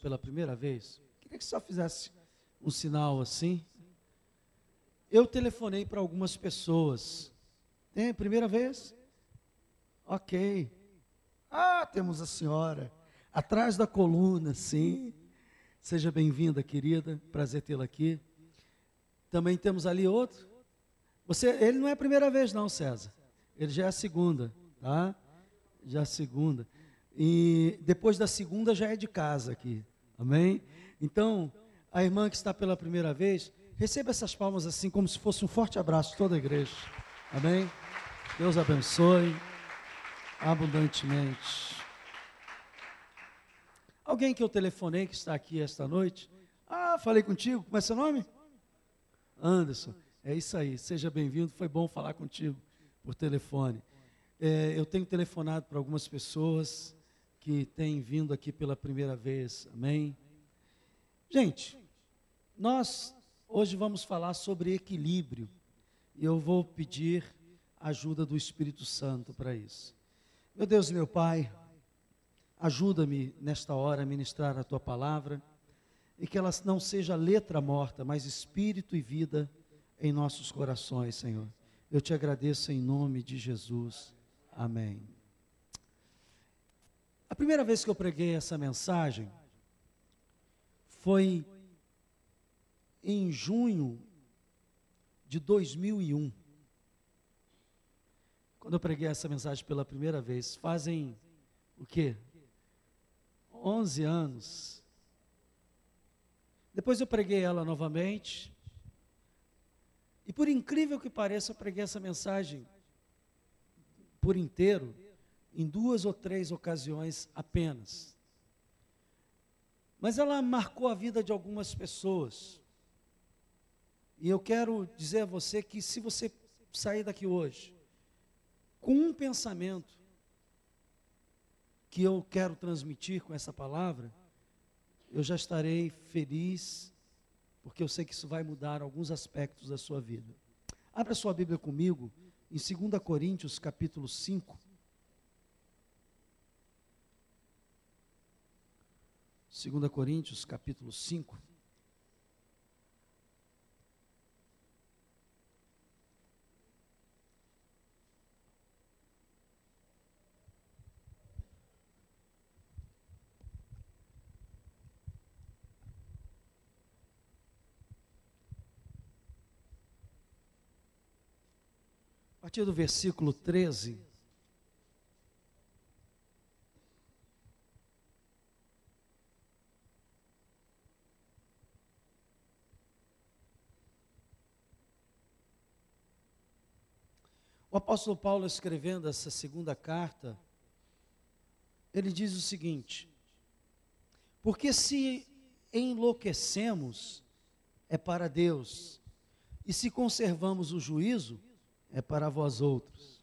pela primeira vez? Queria que só fizesse um sinal assim. Eu telefonei para algumas pessoas. Tem primeira vez? Ok. Ah, temos a senhora. Atrás da coluna, sim. Seja bem-vinda, querida. Prazer tê-la aqui. Também temos ali outro. Ele não é a primeira vez não, César. Ele já é a segunda, tá? Já é a segunda. E depois da segunda já é de casa aqui. Amém? Então, a irmã que está pela primeira vez, receba essas palmas assim, como se fosse um forte abraço de toda a igreja. Amém? Deus abençoe abundantemente. Alguém que eu telefonei que está aqui esta noite? Ah, falei contigo. Como é seu nome? Anderson. É isso aí. Seja bem-vindo. Foi bom falar contigo por telefone. Eu tenho telefonado para algumas pessoas que têm vindo aqui pela primeira vez. Amém? Gente, nós hoje vamos falar sobre equilíbrio. E eu vou pedir a ajuda do Espírito Santo para isso. Meu Deus e meu Pai, ajuda-me nesta hora a ministrar a Tua palavra e que ela não seja letra morta, mas espírito e vida em nossos corações, Senhor. Eu te agradeço em nome de Jesus. Amém. A primeira vez que eu preguei essa mensagem foi em junho de 2001. Quando eu preguei essa mensagem pela primeira vez, fazem o quê? 11 anos. Depois eu preguei ela novamente. E por incrível que pareça, eu preguei essa mensagem por inteiro, em 2 ou 3 ocasiões apenas. Mas ela marcou a vida de algumas pessoas. E eu quero dizer a você que se você sair daqui hoje, com um pensamento que eu quero transmitir com essa palavra, eu já estarei feliz, porque eu sei que isso vai mudar alguns aspectos da sua vida. Abra sua Bíblia comigo, em 2 Coríntios, capítulo 5. 2 Coríntios, capítulo 5. A partir do versículo 13, o apóstolo Paulo, escrevendo essa segunda carta, ele diz o seguinte: porque se enlouquecemos, é para Deus, e se conservamos o juízo, é para vós outros.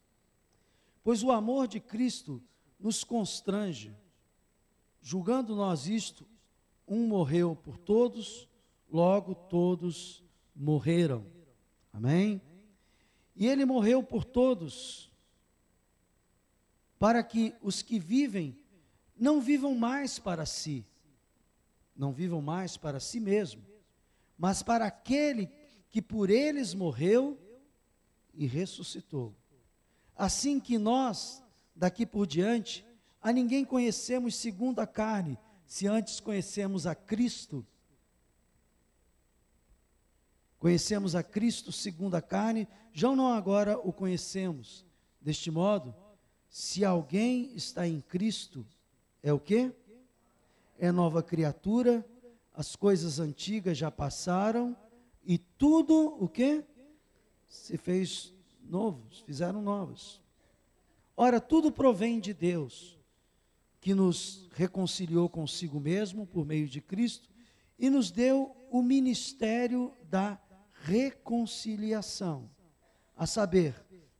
Pois o amor de Cristo nos constrange, julgando nós isto, um morreu por todos, logo todos morreram. Amém? E ele morreu por todos, para que os que vivem não vivam mais para si, não vivam mais para si mesmo, mas para aquele que por eles morreu e ressuscitou. Assim que nós, daqui por diante, a ninguém conhecemos segundo a carne, se antes conhecemos a Cristo. Conhecemos a Cristo segundo a carne, já não agora o conhecemos. Deste modo, se alguém está em Cristo, é o quê? É nova criatura, as coisas antigas já passaram, e tudo, o quê? Se fez novos, fizeram novos. Ora, tudo provém de Deus, que nos reconciliou consigo mesmo por meio de Cristo e nos deu o ministério da reconciliação, a saber,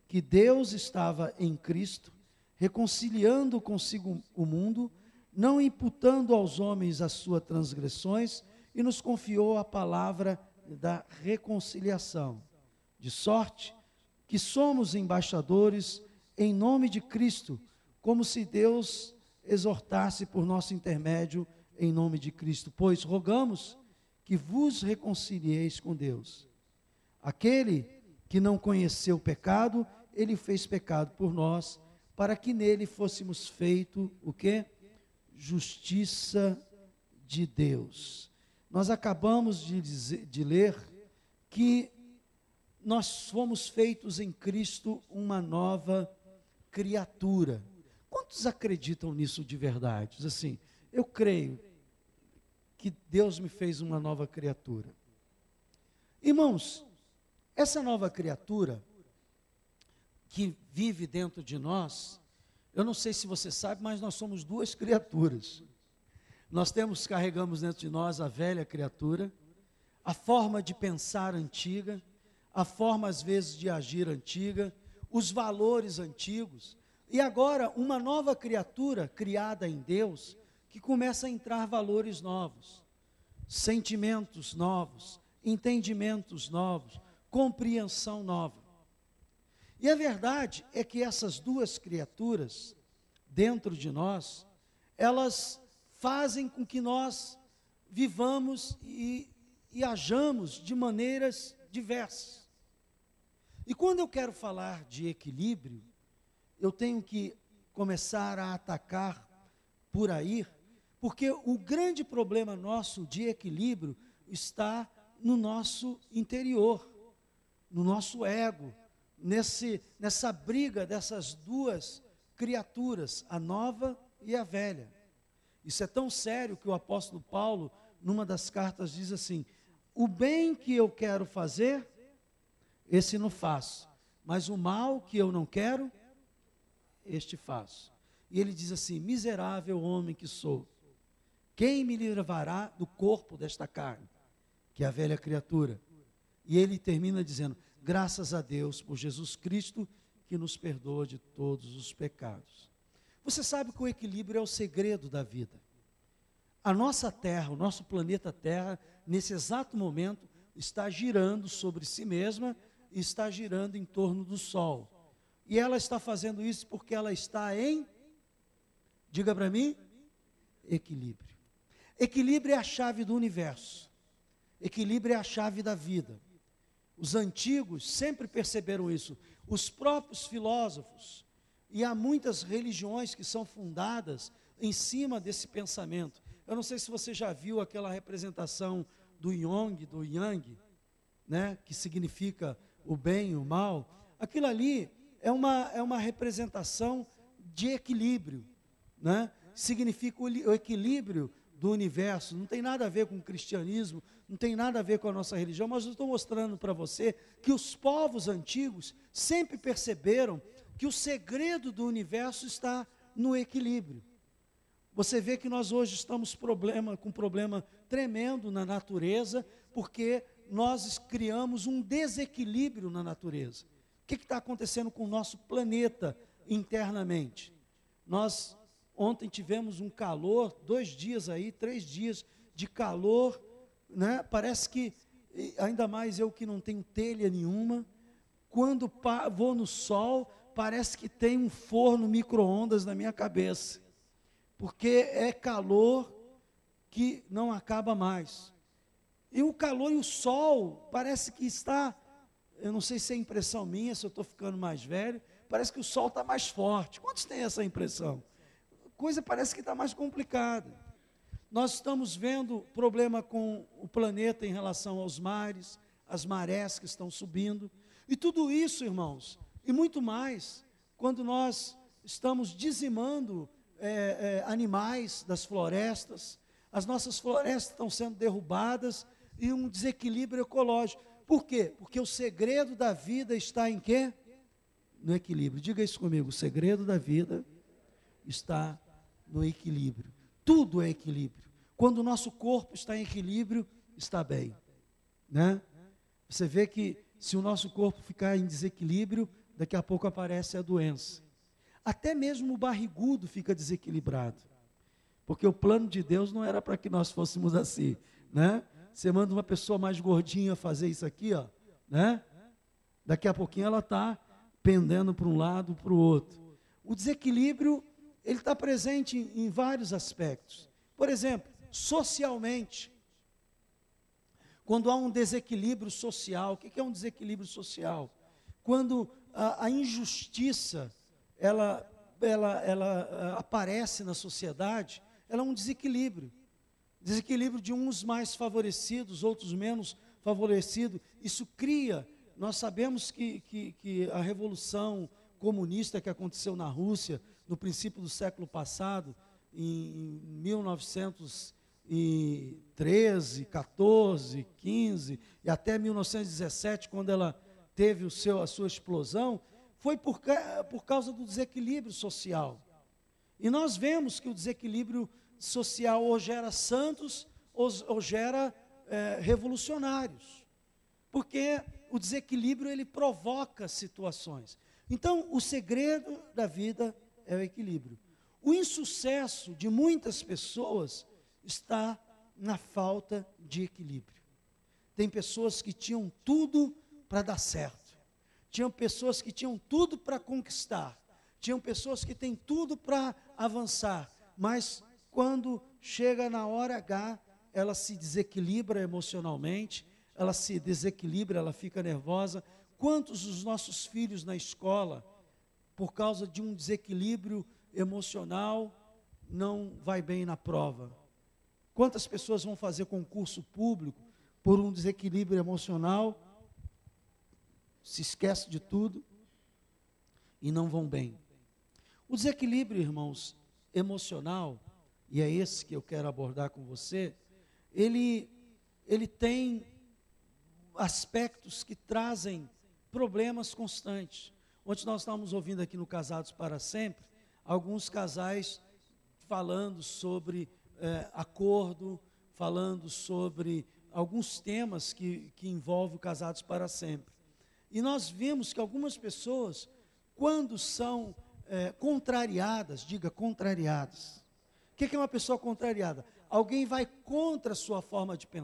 que Deus estava em Cristo, reconciliando consigo o mundo, não imputando aos homens as suas transgressões, e nos confiou a palavra da reconciliação, de sorte que somos embaixadores em nome de Cristo, como se Deus exortasse por nosso intermédio em nome de Cristo, pois rogamos que vos reconcilieis com Deus. Aquele que não conheceu o pecado, ele fez pecado por nós, para que nele fôssemos feito o quê? Justiça de Deus. Nós acabamos de ler que nós fomos feitos em Cristo uma nova criatura. Quantos acreditam nisso de verdade? Diz assim, eu creio que Deus me fez uma nova criatura. Irmãos, essa nova criatura que vive dentro de nós, eu não sei se você sabe, mas nós somos duas criaturas. Nós carregamos dentro de nós a velha criatura, a forma de pensar antiga, a forma às vezes de agir antiga, os valores antigos, e agora uma nova criatura criada em Deus, que começa a entrar valores novos, sentimentos novos, entendimentos novos, compreensão nova. E a verdade é que essas duas criaturas, dentro de nós, elas fazem com que nós vivamos e hajamos de maneiras diversas. E quando eu quero falar de equilíbrio, eu tenho que começar a atacar por aí, porque o grande problema nosso de equilíbrio está no nosso interior, no nosso ego, nessa briga dessas duas criaturas, a nova e a velha. Isso é tão sério que o apóstolo Paulo, numa das cartas, diz assim: o bem que eu quero fazer, esse não faço, mas o mal que eu não quero, este faço. E ele diz assim: miserável homem que sou, quem me levará do corpo desta carne, que é a velha criatura? E ele termina dizendo: graças a Deus por Jesus Cristo, que nos perdoa de todos os pecados. Você sabe que o equilíbrio é o segredo da vida. A nossa Terra, o nosso planeta Terra, nesse exato momento, está girando sobre si mesma e está girando em torno do Sol. E ela está fazendo isso porque ela está em, diga para mim, equilíbrio. Equilíbrio é a chave do universo. Equilíbrio é a chave da vida. Os antigos sempre perceberam isso. Os próprios filósofos, e há muitas religiões que são fundadas em cima desse pensamento. Eu não sei se você já viu aquela representação do Yang, né, que significa o bem e o mal. Aquilo ali é uma representação de equilíbrio, né? Significa o equilíbrio do universo. Não tem nada a ver com o cristianismo, não tem nada a ver com a nossa religião, mas eu estou mostrando para você que os povos antigos sempre perceberam que o segredo do universo está no equilíbrio. Você vê que nós hoje estamos com um problema tremendo na natureza, porque nós criamos um desequilíbrio na natureza. O que está acontecendo com o nosso planeta internamente? Nós ontem tivemos um calor, 2 dias aí, 3 dias de calor, né? Parece que, ainda mais eu que não tenho telha nenhuma, quando vou no sol, parece que tem um forno micro-ondas na minha cabeça, porque é calor que não acaba mais. E o calor e o sol, parece que está, eu não sei se é impressão minha, se eu estou ficando mais velho, parece que o sol está mais forte. Quantos têm essa impressão? Coisa parece que está mais complicada. Nós estamos vendo problema com o planeta em relação aos mares, as marés que estão subindo, e tudo isso, irmãos, e muito mais, quando nós estamos dizimando animais das florestas, as nossas florestas estão sendo derrubadas, e um desequilíbrio ecológico. Por quê? Porque o segredo da vida está em quê? No equilíbrio. Diga isso comigo: o segredo da vida está no equilíbrio. Tudo é equilíbrio. Quando o nosso corpo está em equilíbrio, está bem, né? Você vê que se o nosso corpo ficar em desequilíbrio, daqui a pouco aparece a doença. Até mesmo o barrigudo fica desequilibrado, porque o plano de Deus não era para que nós fôssemos assim, né? Você manda uma pessoa mais gordinha fazer isso aqui, ó, né? Daqui a pouquinho ela está pendendo para um lado, para o outro. O desequilíbrio, ele está presente em vários aspectos. Por exemplo, socialmente. Quando há um desequilíbrio social, o que é um desequilíbrio social? Quando a injustiça, ela aparece na sociedade, ela é um desequilíbrio. Desequilíbrio de uns mais favorecidos, outros menos favorecidos. Isso cria, nós sabemos que a revolução comunista que aconteceu na Rússia, no princípio do século passado, em 1913, 14, 15 e até 1917, quando ela teve a sua explosão, foi por causa do desequilíbrio social. E nós vemos que o desequilíbrio social ou gera santos ou gera revolucionários, porque o desequilíbrio ele provoca situações. Então, o segredo da vida é o equilíbrio. O insucesso de muitas pessoas está na falta de equilíbrio. Tem pessoas que tinham tudo para dar certo. Tinham pessoas que tinham tudo para conquistar. Tinham pessoas que têm tudo para avançar. Mas quando chega na hora H, ela se desequilibra emocionalmente, ela se desequilibra, ela fica nervosa. Quantos dos nossos filhos na escola, por causa de um desequilíbrio emocional, não vai bem na prova? Quantas pessoas vão fazer concurso público por um desequilíbrio emocional, se esquece de tudo e não vão bem? O desequilíbrio, irmãos, emocional, e é esse que eu quero abordar com você, ele tem aspectos que trazem problemas constantes. Ontem nós estávamos ouvindo aqui no Casados para Sempre, alguns casais falando sobre acordo, falando sobre alguns temas que envolvem o Casados para Sempre. E nós vimos que algumas pessoas, quando são contrariadas, diga contrariadas. O que é uma pessoa contrariada? Alguém vai contra a sua forma de pensar.